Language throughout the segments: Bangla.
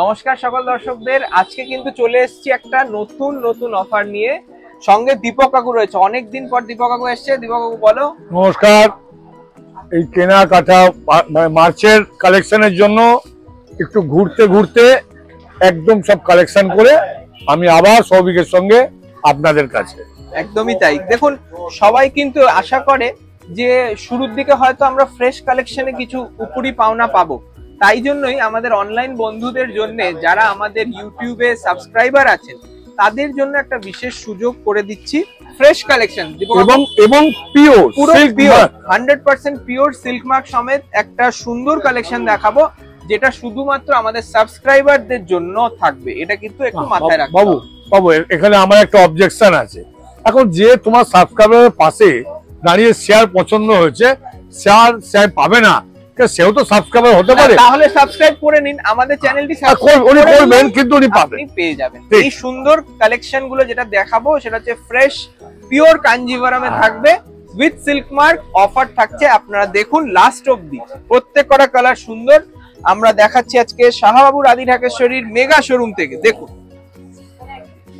নমস্কার সকল দর্শকদের। আজকে কিন্তু চলে এসেছি একটা নতুন অফার নিয়ে। সঙ্গে দীপক কাকু রয়েছে, অনেকদিন পর দীপক কাকু এসেছে। দীপক কাকু বলো। নমস্কার। এই কেনাকাটা মার্চের কালেকশনের জন্য একটু ঘুরতে ঘুরতে একদম সব কালেকশন করে আমি আবার সৌভিকের সঙ্গে আপনাদের কাছে। একদমই তাই। দেখুন, সবাই কিন্তু আশা করে যে শুরুর দিকে হয়তো আমরা ফ্রেশ কালেকশনে কিছু উপরি পাওনা পাবো, তাই জন্যই আমাদের অনলাইন বন্ধুদের জন্য, যারা আমাদের ইউটিউবে সাবস্ক্রাইবার আছেন, তাদের জন্য একটা বিশেষ সুযোগ করে দিচ্ছি। ফ্রেশ কালেকশন এবং পিওর, পুরো পিওর 100% পিওর সিল্ক মার্ক সমেত একটা সুন্দর কালেকশন দেখাবো, যেটা শুধুমাত্র আমাদের সাবস্ক্রাইবারদের জন্য থাকবে। এটা কিন্তু একটু মাথায় রাখবে। বাবু এখানে আমার একটা অবজেকশন আছে। এখন যে তোমার সাবস্ক্রাইবারের পাশে দাঁড়িয়ে শেয়ার পছন্দ হয়েছে, শেয়ার পাবে না, সেও তো সাবস্ক্রাইবার হতে পারে। তাহলে সাবস্ক্রাইব করে নিন আমাদের চ্যানেলটি, উনি করবেন কিন্তু উনি পাবেন, পেয়ে যাবেন। এই সুন্দর কালেকশন গুলো যেটা দেখাবো সেটা হচ্ছে ফ্রেশ পিওর কাঞ্জিভারামে থাকবে, উইথ সিল্ক মার্ক। অফার থাকছে, আপনারা দেখুন লাস্ট অবধি। প্রত্যেক কটা কালার সুন্দর। আমরা দেখাচ্ছি আজকে শাহবাবু রাধি ঢাকেশ্বরীর মেগা শোরুম থেকে। দেখুন,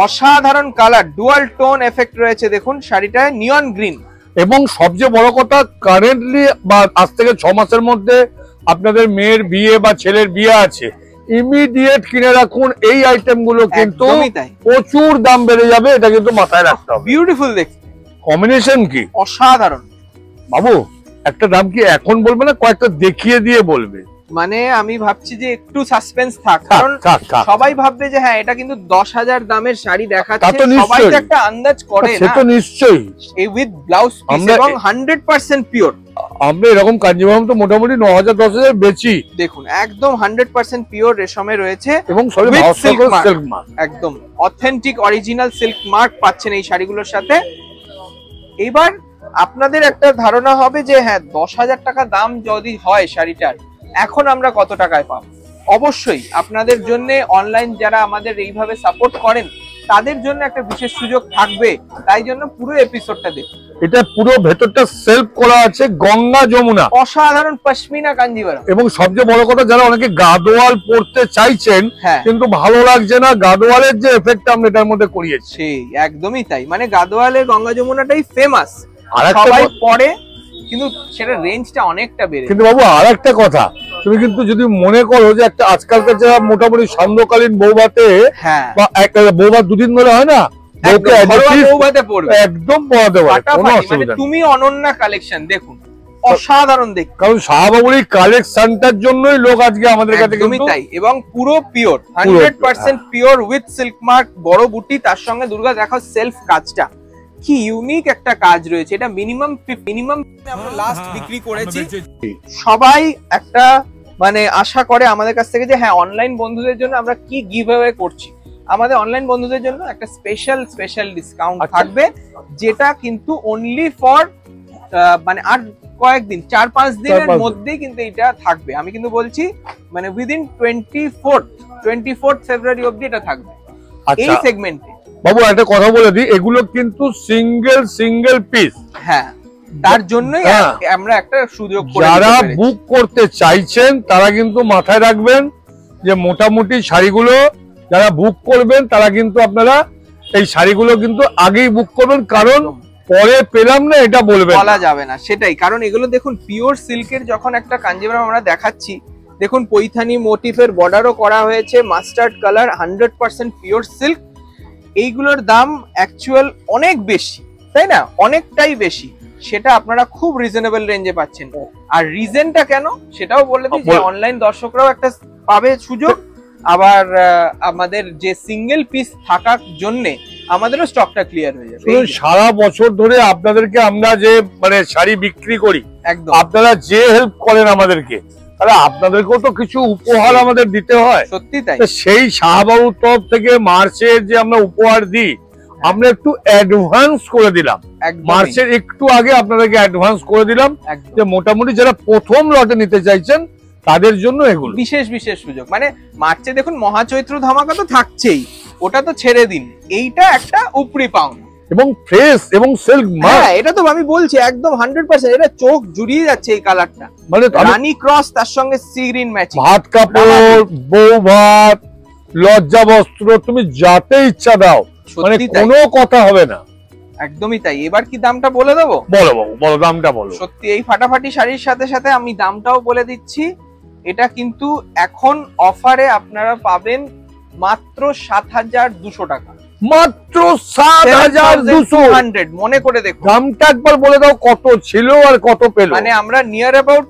অসাধারণ কালার, ডুয়াল টোন এফেক্ট রয়েছে। দেখুন শাড়িটায় নিয়ন গ্রিন। এবং সবচেয়ে বড় কথা, কারেন্টলি বা আজ থেকে 6 মাসের মধ্যে আপনাদের মেয়ের বিয়ে বা ছেলের বিয়ে আছে, ইমিডিয়েট কিনে রাখুন। এই আইটেম গুলো কিন্তু প্রচুর দাম বেড়ে যাবে, এটা কিন্তু মাথায় রাখতে হবে। বিউটিফুল দেখতে, কম্বিনেশন কি অসাধারণ। বাবু একটা দাম কি এখন বলবে না, কয়েকটা দেখিয়ে দিয়ে বলবে? মানে আমি ভাবছি যে একটু সাসপেন্স থাক, কারণ সবাই ভাববে যে হ্যাঁ এটা কিন্তু 10,000 দামের শাড়ি দেখাচ্ছে, সবাই তো একটা আন্দাজ করে না। সে তো নিশ্চয়ই। এই উইথ ব্লাউজ পিস এবং 100% পিওর। আমরা এরকম কাঞ্জিভারাম তো মোটামুটি 9,000 10,000 বেচি। দেখুন একদম 100% পিওর রেশমে রয়েছে এবং সিল্ক মার্ক, একদম অথেন্টিক অরিজিনাল সিল্ক মার্ক পাচ্ছেন এই শাড়িগুলোর সাথে। এবার আপনাদের একটা ধারণা হবে যে হ্যাঁ 10,000 টাকা দাম যদি হয় শাড়িটার, এখন আমরা কত টাকায় পাবো। অবশ্যই আপনাদের জন্য, অনলাইন যারা আমাদের এইভাবে সাপোর্ট করেন, তাদের জন্য একটা বিশেষ সুযোগ থাকবে। তাই জন্য পুরো এপিসোডটা দেখুন। এটা পুরো ভেতরটা সেলফ করা আছে, গঙ্গা যমুনা, অসাধারণ পশমিনা কাঞ্জিভারাম। এবং সবচেয়ে বড় কথা, যারা অনেকে গাদোয়াল পড়তে চাইছেন কিন্তু ভালো লাগছে না, গাদোয়ালের যে এফেক্ট আমরা এটার মধ্যে করিয়েছি, একদমই তাই। মানে গাদোয়ালের গঙ্গা যমুনাটাই ফেমাস, সবাই পড়ে, কিন্তু সেটা রেঞ্জটা অনেকটা বেড়ে। কিন্তু বাবু আর একটা কথা, তুমি কিন্তু যদি মনে করো যে একটা আজকালকার যারা মোটামুটি সান্ধ্যকালীন বৌভাতে বা বৌভাত দুদিন ধরে হয় না, একদম পড়াতে পারে। তুমি অনন্য কালেকশন দেখুন, অসাধারণ দেখতে। কারণ শাহবাবুর এই কালেকশনটার জন্যই লোক আজকে আমাদের কাছে কিন্তু তাই। এবং পুরো pure 100% pure with silk mark, বড় বুটি, তার সঙ্গে দুর্গা দেখো সেলফ কাজটা কি ইউনিক একটা কাজ রয়েছে। এটা মিনিমাম আমরা লাস্ট বিক্রি করেছি। সবাই একটা মানে আশা করে আমাদের কাছ থেকে যে হ্যাঁ অনলাইন বন্ধুদের জন্য আমরা কি গিভ অ্যাওয়ে করছি। আমাদের অনলাইন বন্ধুদের জন্য একটা স্পেশাল ডিসকাউন্ট থাকবে, যেটা কিন্তু অনলি ফর মানে আর কয়েকদিন, 4-5 দিনের মধ্যেই কিন্তু এটা থাকবে। আমি কিন্তু বলছি মানে উইদিন 24th ফেব্রুয়ারি অবধি এটা থাকবে এই সেগমেন্টে। বাবু একটা কথা বলে দিই, এগুলো কিন্তু সিঙ্গেল পিস। হ্যাঁ, তার জন্যই আমরা একটা সুযোগ করে দিতে যারা বুক করতে চাইছেন তারা কিন্তু মাথায় রাখবেন যে মোটামুটি শাড়িগুলো যারা বুক করবেন তারা কিন্তু আপনারা এই শাড়িগুলো কিন্তু আগেই বুক করবেন, কারণ পরে পেলাম না এটা বলা যাবে না। সেটাই, কারণ এগুলো দেখুন পিওর সিল্কের যখন একটা কাঞ্জিভারাম আমরা দেখাচ্ছি, দেখুন পৈথানি মোটিফের বর্ডারও করা হয়েছে, মাস্টার্ড কালার, 100% পিওর সিল্ক। এইগুলোর দাম অ্যাকচুয়াল অনেক বেশি, তাই না? অনেকটাই বেশি। সেটা আপনারা খুব রিজনেবল রেঞ্জে পাচ্ছেন। আর রিজনটা কেন সেটাও বলে দিই, যে অনলাইন দর্শকরাও একটা পাবে সুযোগ। আবার আমাদের যে সিঙ্গেল পিস থাকার জন্য আমাদেরও স্টকটা ক্লিয়ার হয়ে যাবে। সারা বছর ধরে আপনাদেরকে আমরা যে মানে শাড়ি বিক্রি করি, একদম আপনারা যে হেল্প করেন আমাদেরকে, তাহলে আপনাদেরকেও তো কিছু উপহার আমাদের দিতে হয়। সত্যি তাই। সেই শাহবাবুর তরফ থেকে মার্চের যে আমরা উপহার দিই, আমরা একটু অ্যাডভান্স করে দিলাম। মার্চের একটু আগে আপনাদেরকে অ্যাডভান্স করে দিলাম, যে মোটামুটি যারা প্রথম লটে নিতে চাইছেন তাদের জন্য এগুলো বিশেষ সুযোগ। মানে মার্চে দেখুন মহাচৈত্র ধামাকা তো থাকছেই, ওটা তো ছেড়ে দিন, এইটা একটা উপরি পাউন্ড। এবং ফ্রেশ এবং সিল্ক মাস্ক। হ্যাঁ এটা তো আমি বলছি একদম 100%, এটা চোখ জুড়িয়ে যাচ্ছে এই কালারটা, মানে রানী ক্রস তার সঙ্গে সি গ্রিন ম্যাচিং। ভাত কাপড়, বউ ভাত, লজ্জা বস্ত্র, তুমি যাতে ইচ্ছা দাও, মানে কোনো কথা হবে না। একদমই তাই। এবার কি দামটা বলে দেবো? বলো বাবু, বলো দামটা বলো। সত্যি এই ফাটাফাটি শাড়ির সাথে সাথে আমি দামটাও বলে দিচ্ছি। এটা কিন্তু এখন অফারে আপনারা পাবেন মাত্র ৭,২০০ টাকা। মাত্র ৭,২০০। মনে করে দেখুন দামটা একবার বলে দাও, কত ছিল আর কত পেল। মানে আমরা নিয়ার অ্যাবাউট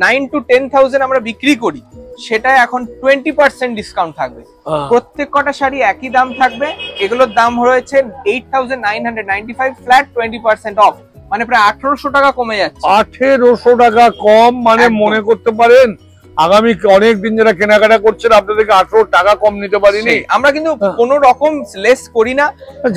9 to 10,000 আমরা বিক্রি করি, সেটা এখন 20% ডিসকাউন্ট থাকবে। প্রত্যেক কটা শাড়ি একই দাম থাকবে। এগুলোর দাম রয়েছে 8,995, ফ্ল্যাট 20% অফ, মানে প্রায় ১৮০০ টাকা কমে যাচ্ছে। ১৮০০ টাকা কম, মানে মনে করতে পারেন আগামী অনেক দিন যারা কেনাকাটা করছেন আপনাদেরকে ১৮ টাকা কম নিতে পারিনি। আমরা কিন্তু কোনো রকম লেস করি না,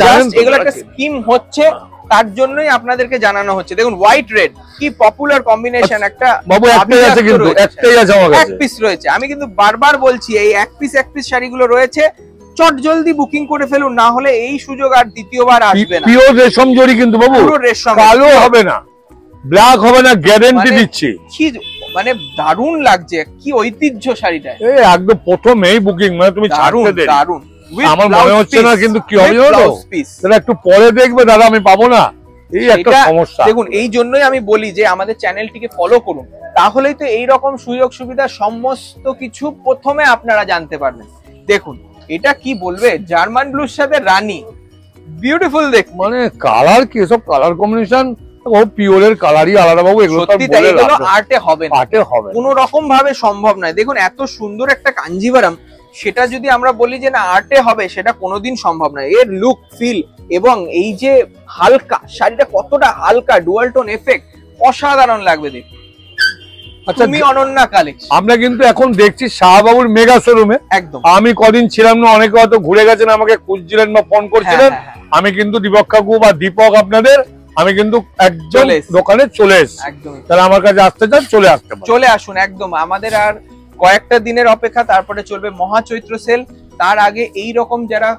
জাস্ট এগুলো একটা স্কিম হচ্ছে, তার জন্যই আপনাদেরকে জানানো হচ্ছে। দেখুন হোয়াইট রেড কি পপুলার কম্বিনেশন, একটা বাবু একটাই আছে, কিন্তু একটাই আছে আমার কাছে, এক পিস রয়েছে। আমি কিন্তু বারবার বলছি এই এক পিস শাড়িগুলো রয়েছে, চট জলদি বুকিং করে ফেলুন, না হলে এই সুযোগ আর দ্বিতীয়বার আসবে না। পিওর রেশম জরি কিন্তু বাবু, পুরো রেশম, কালো হবে না, ব্ল্যাক হবে না, গ্যারান্টি দিচ্ছি। কি মানে দারুণ লাগছে, কি ঐতিহ্য শাড়িটা, এই একদম প্রথমেই বুকিং, মানে তুমি ছাড়তে দেরি। দারুণ, আমার মনে হচ্ছে না কিন্তু কি হবে দাদা, একটু পরে দেখবে দাদা, আমি পাবো না, এই একটা সমস্যা। দেখুন এই জন্যই আমি বলি যে আমাদের চ্যানেলটিকে ফলো করুন, তাহলেই তো এই রকম সুযোগ সুবিধা সমস্ত কিছু প্রথমে আপনারা জানতে পারবেন। দেখুন এটা কি বলবে, জার্মান ব্লুর সাথে রানী, বিউটিফুল দেখ, মানে কালার কি, সব কালার কম্বিনেশন ও পিওরের কালারই আলাদা বাবু, এগুলো তো এগুলো আর্টে হবে না, আর্টে হবে কোনো রকম ভাবে সম্ভব নয়। দেখুন এত সুন্দর একটা কাঞ্জিভারাম, সেটা যদি আমরা বলি যে না আর্টে হবে, সেটা কোনোদিন সম্ভব নয়। এর লুক ফিল এবং এই যে হালকা শাড়িটা, কতটা হালকা ডুয়াল টোন এফেক্ট, অসাধারণ লাগবে দেখতে। আচ্ছা তুমি অনন্যা কালেকশন, আমরা কিন্তু এখন দেখছি শাহবাবুর মেগা শোরুমে। একদম, আমি কদিন ছিলাম না, অনেকে হয়তো ঘুরে গেছেন, আমাকে খুঁজছিলেন বা ফোন করছিলেন। আমি কিন্তু দীপক কাকু বা দীপক আপনাদের, আমি কিন্তু একজন দোকানে চলে এসেছি, তাহলে আমার কাছে আসতে চান চলে আসুন একদম। আমাদের আর কয়েকটা দিনের অপেক্ষা, তারপরে চলবে মহা চৈত্র সেল। তার আগে এই রকম যারা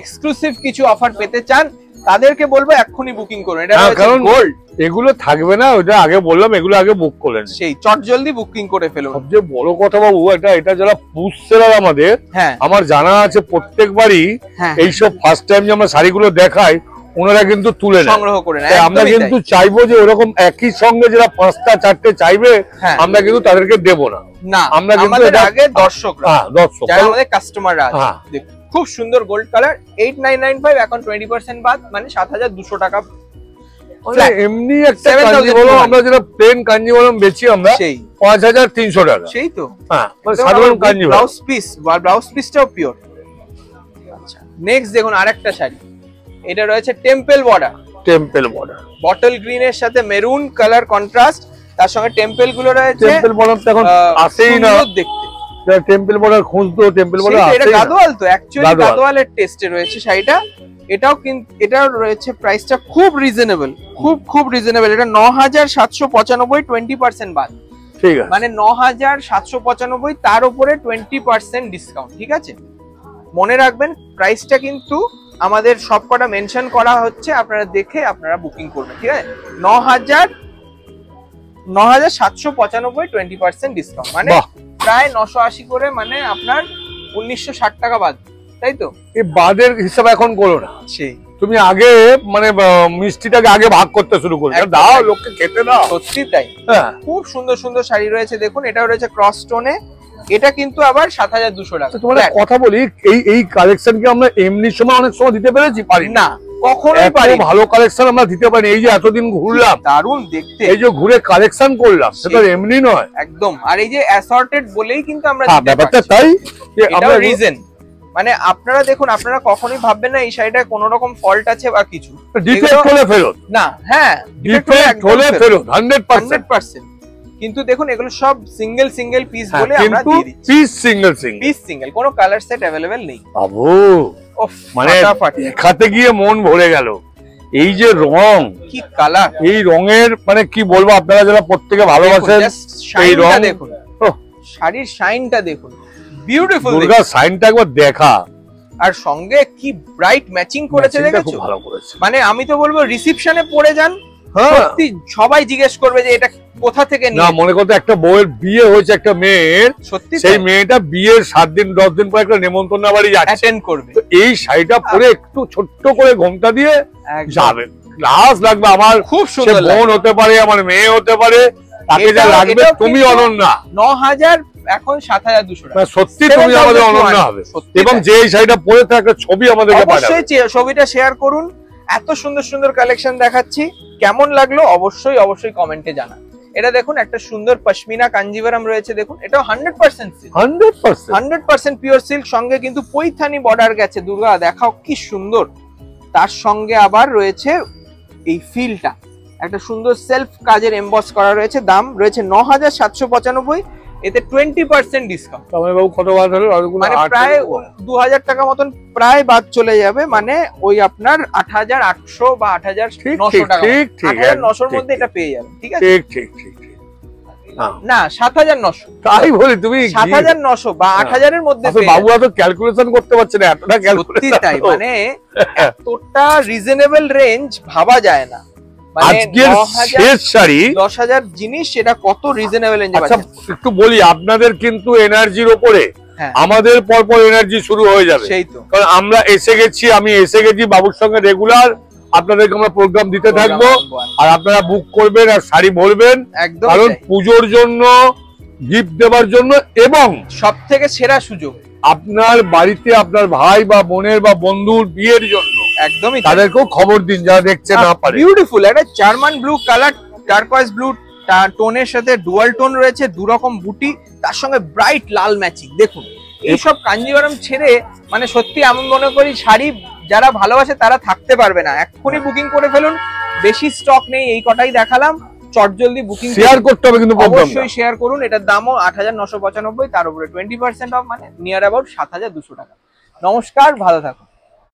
এক্সক্লুসিভ কিছু অফার পেতে চান তাদেরকে বলবো এক্ষুনি বুকিং করুন। এটা কারণ গোল্ড এগুলো থাকবে না, ওটা আগে বললাম, এগুলো আগে বুক করলেন, সেই চট জলদি বুকিং করে ফেলুন। সবচেয়ে বড় কথা বাবু, এটা যারা পুশ সেলার আমাদের, আমার জানা আছে প্রত্যেকবারই এইসব ফার্স্ট টাইম যে আমরা শাড়িগুলো দেখাই, ওনারা কিন্তু তুলে সংগ্রহ করে নেয়। আমরা কিন্তু চাইবো যে ওরকম একই সঙ্গে যারা ৫টা ৪টে চাইবে, আমরা কিন্তু তাদেরকে দেবো না। আমরা কিন্তু আগে দর্শকরা, যারা আমাদের কাস্টমাররা আছে, খুব সুন্দর গোল্ড কালার 8995, এখন 20% বাদ, মানে ৭,২০০ টাকা। এমনি একটা কাঞ্জিভরম আমরা যেটা প্লেন কাঞ্জিভরম বেচি আমরা, সেই ৫,৩০০ টাকা, সেই তো সাধারণ কাঞ্জিভরম। ব্লাউজ পিসটাও পিওর। আচ্ছা নেক্সট দেখুন আরেকটা শাড়ি, এটা রয়েছে টেম্পল বর্ডার, বটল গ্রিন এর সাথে মেরুন কালার কন্ট্রাস্ট, তার সঙ্গে টেম্পল গুলো রয়েছে। টেম্পল বর্ডার এখন আসেই না দেখতে, টেম্পল বর্ডার খুঁজতো, টেম্পল বর্ডার আসেই না। এটা গাদোয়াল তো, অ্যাকচুয়ালি গাদোয়ালের টেস্টে রয়েছে শাড়িটা। এটাও কিন্তু এটাও রয়েছে, প্রাইসটা খুব রিজনেবল, খুব রিজনেবল। এটা ৯,৭৯৫, 20% বাদ, ঠিক আছে, মানে ৯,৭৯৫, তার উপরে 20% ডিসকাউন্ট। ঠিক আছে, মনে রাখবেন প্রাইসটা কিন্তু আমাদের সবকটা মেনশন করা হচ্ছে, আপনারা দেখে আপনারা বুকিং করবেন। ঠিক আছে, ৯,৭৯৫, 20% ডিসকাউন্ট, মানে প্রায় ৯৮০ করে, মানে আপনার ১৯৬০ টাকা বাদ, তাই তো? এই বাদের হিসাব এখন করো না, সেই তুমি আগে মানে মিষ্টিটাকে আগে ভাগ করতে শুরু করো, দাও লোককে খেতে দাও। সত্যি তাই, খুব সুন্দর সুন্দর শাড়ি রয়েছে। দেখুন এটাও রয়েছে ক্রস স্টোনে, এটা কিন্তু আবার ৭,২০০ টাকা। তোমার কথা বলি, এই কালেকশন কি আমরা এমনি সময় অনেক সময় দিতে পেরেছি? পারি না, কখনোই পারি। ভালো কালেকশন আমরা দিতে পারি, এই যে এতদিন ঘুরলাম, দারুণ দেখতে, এই যে ঘুরে কালেকশন করলাম, সেটা এমনি নয় একদম। আর এই যে অ্যাসর্টেড বলেই কিন্তু আমরা ব্যাপারটা তাই, আমরা রিজন, মানে আপনারা দেখুন, আপনারা কখনোই ভাববেন না এই শাড়িটা কোনো রকম ফল্ট আছে বা কিছু, ডিফেক্ট হলে ফেরত না। হ্যাঁ, ডিফেক্ট হলে ফেরত 100%। কিন্তু দেখুন এগুলো সব সিঙ্গেল পিস বলে আমরা দিয়ে দিচ্ছি, পিস সিঙ্গেল, কোনো কালার সেট अवेलेबल নেই। বাবু মানে দেখাতে গিয়ে মন ভরে গেল। এই যে রং, কি কালার, এই রঙের মানে কি বলবো, আপনারা যারা প্রত্যেকে ভালোবাসেন এই রং দেখুন, শাড়ির শাইনটা দেখুন, বিউটিফুল। দুর্গা শাইনটা একবার দেখা, আর সঙ্গে কি ব্রাইট ম্যাচিং করেছে দেখেছো, ভালো করেছে। মানে আমি তো বলবো রিসেপশনে পরে যান, সত্যি সবাই জিজ্ঞেস করবে যে এটা কোথা থেকে নিয়ে। না মনে করতে একটা বউয়ের বিয়ে হয়েছে একটা মেয়ের, সত্যি সেই মেয়েটা বিয়ের 7 দিন 10 দিন পর একটা নেমন্তন্ন বাড়ি অ্যাটেন্ড করবে, তো এই শাড়িটা পরে একটু ছোট্ট করে ঘোমটা দিয়ে যাবে, ক্লাস লাগবে। আমার খুব সুন্দর, বোন হতে পারে, আমার মেয়ে হতে পারে, তাকে যা লাগবে তুমি অনন্যা। 9000 এখন 7200 টাকা, সত্যি তুমি আমাদের অনন্যা হবে। এবং যে এই শাড়িটা পরে থাকে ছবি আমাদেরকে পাঠাবে, অবশ্যই ছবিটা শেয়ার করুন। এত সুন্দর সুন্দর কালেকশন দেখাচ্ছি, কেমন লাগলো অবশ্যই অবশ্যই কমেন্টে জানান। এটা দেখুন একটা সুন্দর পশমিনা কাঞ্জিভারাম রয়েছে, দেখুন এটাও 100% সিল্ক, 100% পিওর সিল্ক, সঙ্গে কিন্তু পৈথানি বর্ডার গেছে। দুর্গা দেখাও কি সুন্দর, তার সঙ্গে আবার রয়েছে এই ফিলটা, একটা সুন্দর সেলফ কাজের এমবস করা রয়েছে। দাম রয়েছে 9795, এতে 20% ডিসকাউন্ট। বাবু কত বাদ হলো? মানে প্রায় 2000 টাকা মতন প্রায় বাদ চলে যাবে, মানে ওই আপনার 8800 বা 8900 টাকা, 8900 এর মধ্যে এটা পেয়ে যাবেন। ঠিক আছে, ঠিক ঠিক ঠিক না 7900, তাই বলি তুমি 7900 বা 8000 এর মধ্যে। বাবু এত ক্যালকুলেশন করতে পারছে না, এতটা ক্যালকুলেশন, তাই মানে এতটা রিজনেবল রেঞ্জ ভাবা যায় না। আজকের শেষ শাড়ি 10000 জিনিস, সেটা কত রিজনেবল রেঞ্জে। আচ্ছা একটু বলি, আপনাদের কিন্তু এনার্জির উপরে আমাদের পরপর এনার্জি শুরু হয়ে যাবে, সেই তো, কারণ আমরা এসে গেছি, আমি এসে গেছি বাবুর সঙ্গে রেগুলার আপনাদেরকে আমরা প্রোগ্রাম দিতে থাকবো, আর আপনারা বুক করবেন আর শাড়ি ভরবেন, কারণ পুজোর জন্য, গিফট দেওয়ার জন্য, এবং সবথেকে সেরা সুযোগ আপনার বাড়িতে আপনার ভাই বা বোনের বা বন্ধুর বিয়ের জন্য। একদমই, তাদেরকেও খবর দিন যারা দেখছে না পারে। বিউটিফুল একটা জার্মান ব্লু কালার, টার্কোয়েজ ব্লু টোনের সাথে ডুয়াল টোন রয়েছে, দুরকম বুটি, তার সঙ্গে ব্রাইট লাল ম্যাচিং। দেখুন এইসব কাঞ্জিভারাম ছেড়ে মানে সত্যি আমি মনে করি শাড়ি যারা ভালোবাসে তারা থাকতে পারবে না। এক্ষুনি বুকিং করে ফেলুন, বেশি স্টক নেই, এই কটাই দেখালাম, চটজলদি বুকিং শেয়ার করতে হবে, কিন্তু অবশ্যই শেয়ার করুন। এটার দামও 8995, তার উপরে 20% অফ, মানে নিয়ার অ্যাবাউট 7200 টাকা। নমস্কার, ভালো থাকুন।